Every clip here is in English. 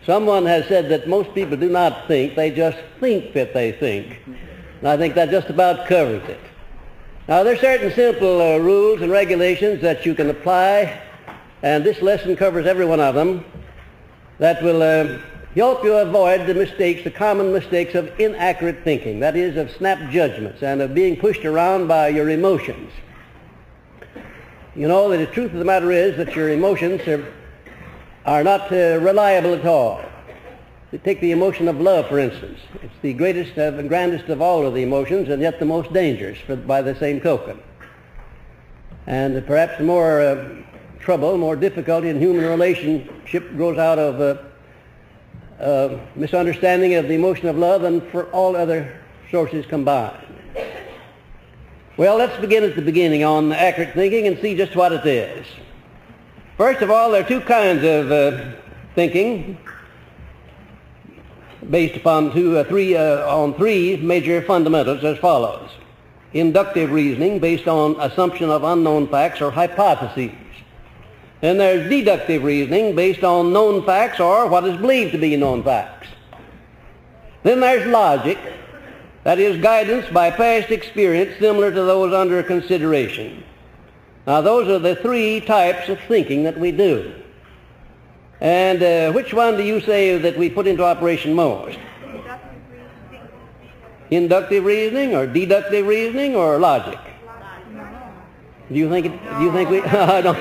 Someone has said that most people do not think, they just think that they think. And I think that just about covers it. Now, there are certain simple rules and regulations that you can apply, and this lesson covers every one of them, that will help you avoid the mistakes, the common mistakes of inaccurate thinking, that is, of snap judgments and of being pushed around by your emotions. You know that the truth of the matter is that your emotions are not reliable at all. Take the emotion of love, for instance. It's the greatest and grandest of all of the emotions, and yet the most dangerous by the same token. And perhaps more trouble, more difficulty in human relationship grows out of misunderstanding of the emotion of love than for all other sources combined. Well, let's begin at the beginning on accurate thinking and see just what it is. First of all, there are two kinds of thinking, based upon three major fundamentals as follows. Inductive reasoning based on assumption of unknown facts or hypotheses. Then there's deductive reasoning based on known facts or what is believed to be known facts. Then there's logic, that is guidance by past experience similar to those under consideration. Now those are the three types of thinking that we do. And which one do you say that we put into operation most? Inductive reasoning or deductive reasoning or logic? Do you think we I don't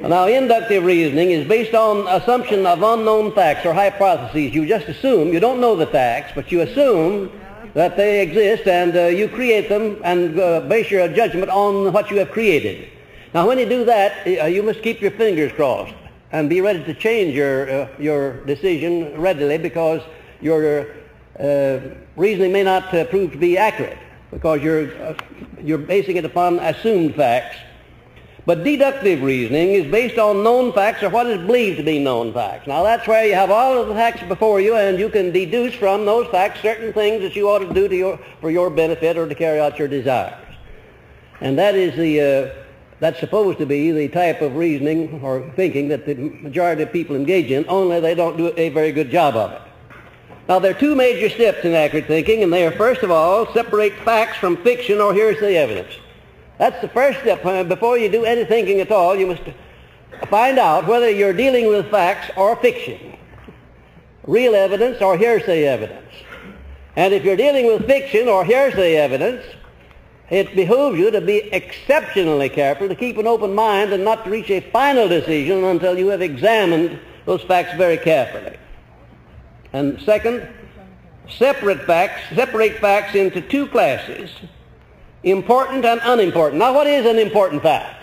Now, inductive reasoning is based on assumption of unknown facts or hypotheses. You just assume, you don't know the facts, but you assume that they exist, and you create them and base your judgment on what you have created. Now, when you do that, you must keep your fingers crossed and be ready to change your decision readily, because your reasoning may not prove to be accurate, because you're basing it upon assumed facts. But deductive reasoning is based on known facts or what is believed to be known facts. Now that's where you have all of the facts before you, and you can deduce from those facts certain things that you ought to do for your benefit or to carry out your desires. And that is that's supposed to be the type of reasoning or thinking that the majority of people engage in, only they don't do a very good job of it. Now there are two major steps in accurate thinking, and they are, first of all, separate facts from fiction or hearsay evidence. That's the first step. Before you do any thinking at all, you must find out whether you're dealing with facts or fiction, real evidence or hearsay evidence. And if you're dealing with fiction or hearsay evidence, it behooves you to be exceptionally careful, to keep an open mind and not to reach a final decision until you have examined those facts very carefully. And second, separate facts into two classes: important and unimportant. Now, what is an important fact?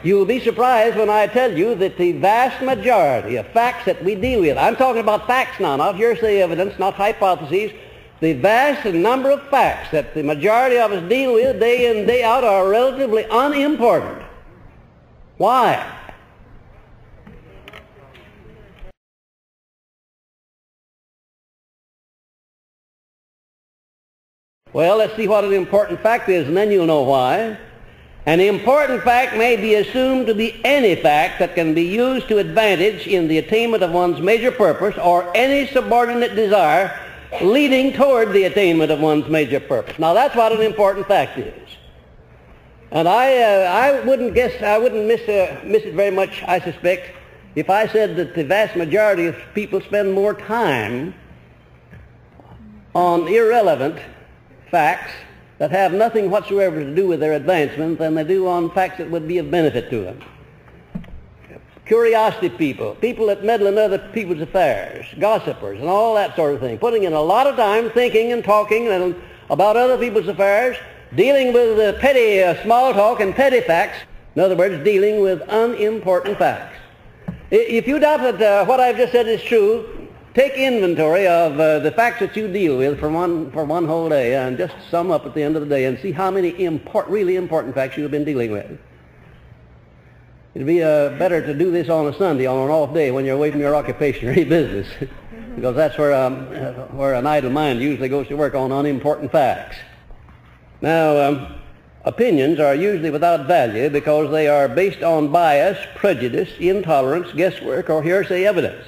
You'll be surprised when I tell you that the vast majority of facts that we deal with, I'm talking about facts now, not hearsay evidence, not hypotheses, the vast number of facts that the majority of us deal with day in, day out are relatively unimportant. Why? Well, let's see what an important fact is, and then you'll know why. An important fact may be assumed to be any fact that can be used to advantage in the attainment of one's major purpose or any subordinate desire leading toward the attainment of one's major purpose. Now, that's what an important fact is. And I wouldn't miss it very much, I suspect, if I said that the vast majority of people spend more time on irrelevant facts that have nothing whatsoever to do with their advancement than they do on facts that would be of benefit to them. Curiosity people that meddle in other people's affairs, gossipers and all that sort of thing, putting in a lot of time thinking and talking about other people's affairs, dealing with petty small talk and petty facts, in other words, dealing with unimportant facts. If you doubt that what I've just said is true, take inventory of the facts that you deal with for one whole day, and just sum up at the end of the day and see how many really important facts you have been dealing with. It'd be better to do this on a Sunday, on an off day when you're away from your occupation or your business, because that's where an idle mind usually goes to work on unimportant facts. Now, opinions are usually without value because they are based on bias, prejudice, intolerance, guesswork, or hearsay evidence.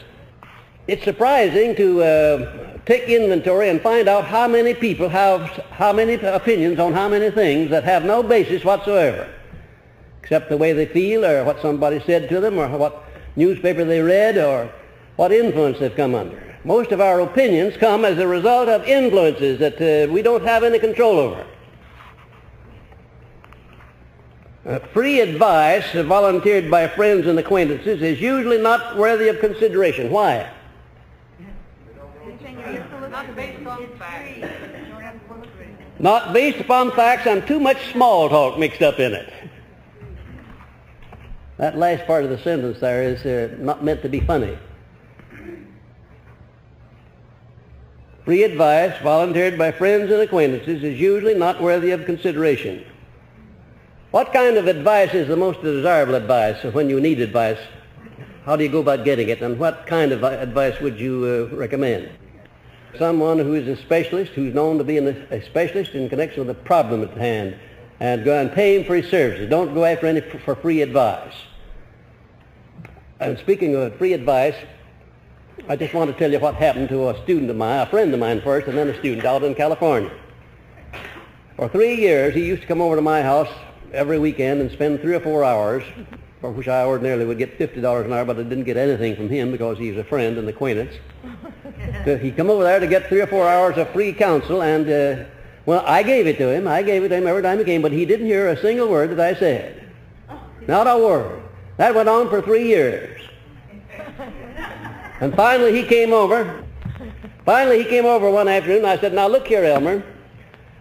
It's surprising to take inventory and find out how many people have how many opinions on how many things that have no basis whatsoever, except the way they feel or what somebody said to them or what newspaper they read or what influence they've come under. Most of our opinions come as a result of influences that we don't have any control over. Free advice volunteered by friends and acquaintances is usually not worthy of consideration. Why? Not based upon facts and too much small talk mixed up in it. That last part of the sentence there is not meant to be funny. Free advice volunteered by friends and acquaintances is usually not worthy of consideration. What kind of advice is the most desirable advice when you need advice? How do you go about getting it, and what kind of advice would you recommend? Someone who is a specialist, who's known to be a specialist in connection with a problem at hand, and go and pay him for his services. Don't go after any for free advice. And speaking of free advice, I just want to tell you what happened to a student of mine, a friend of mine first, and then a student out in California. For 3 years, he used to come over to my house every weekend and spend 3 or 4 hours, for which I ordinarily would get $50 an hour, but I didn't get anything from him because he's a friend and acquaintance. So he'd come over there to get 3 or 4 hours of free counsel, and, well, I gave it to him. I gave it to him every time he came, but he didn't hear a single word that I said. Not a word. That went on for 3 years. And finally he came over. One afternoon, and I said, now look here, Elmer.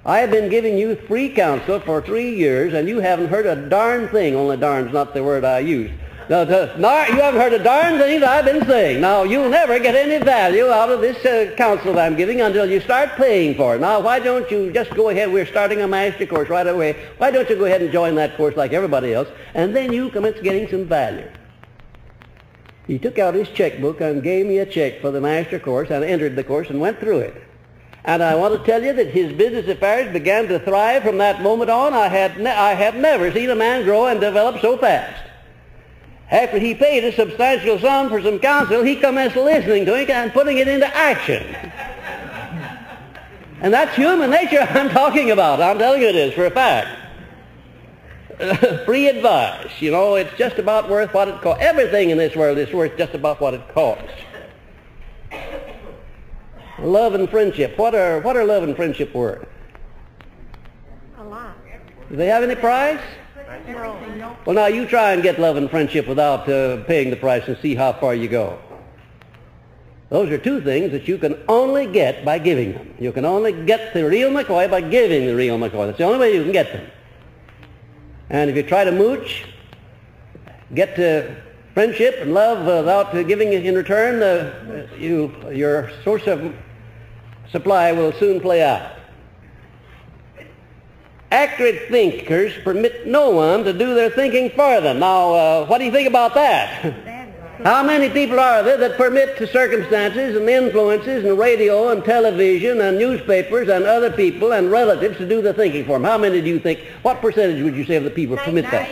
I have been giving you free counsel for 3 years, and you haven't heard a darn thing. Only darn's not the word I use. You haven't heard a darn thing that I've been saying. Now, you'll never get any value out of this counsel that I'm giving until you start paying for it. Now, why don't you just go ahead? We're starting a master course right away. Why don't you go ahead and join that course like everybody else, and then you commence getting some value. He took out his checkbook and gave me a check for the master course, and entered the course and went through it. And I want to tell you that his business affairs began to thrive from that moment on. I have never seen a man grow and develop so fast. After he paid a substantial sum for some counsel, he commenced listening to it and putting it into action. And that's human nature I'm talking about. I'm telling you it is for a fact. Free advice, you know, it's just about worth what it costs. Everything in this world is worth just about what it costs. Love and friendship. What are love and friendship worth? A lot. Do they have any price? No. Well, now you try and get love and friendship without paying the price and see how far you go. Those are two things that you can only get by giving them. You can only get the real McCoy by giving the real McCoy. That's the only way you can get them. And if you try to mooch, get friendship and love without giving in return, your source of supply will soon play out. Accurate thinkers permit no one to do their thinking for them. Now, what do you think about that? How many people are there that permit the circumstances and influences and radio and television and newspapers and other people and relatives to do the thinking for them? How many do you think, what percentage would you say of the people permit that?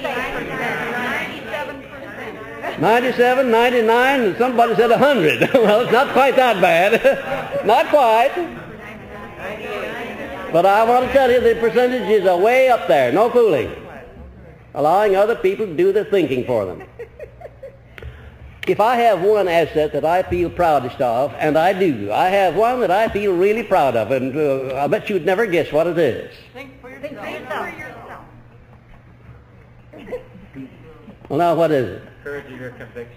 97, 99, and somebody said 100. Well, it's not quite that bad. Not quite. But I want to tell you the percentages are way up there. No fooling. Allowing other people to do the thinking for them. If I have one asset that I feel proudest of, and I do, I have one that I feel really proud of, and I bet you'd never guess what it is. Think for yourself. Well, now what is it? Courage of your conviction.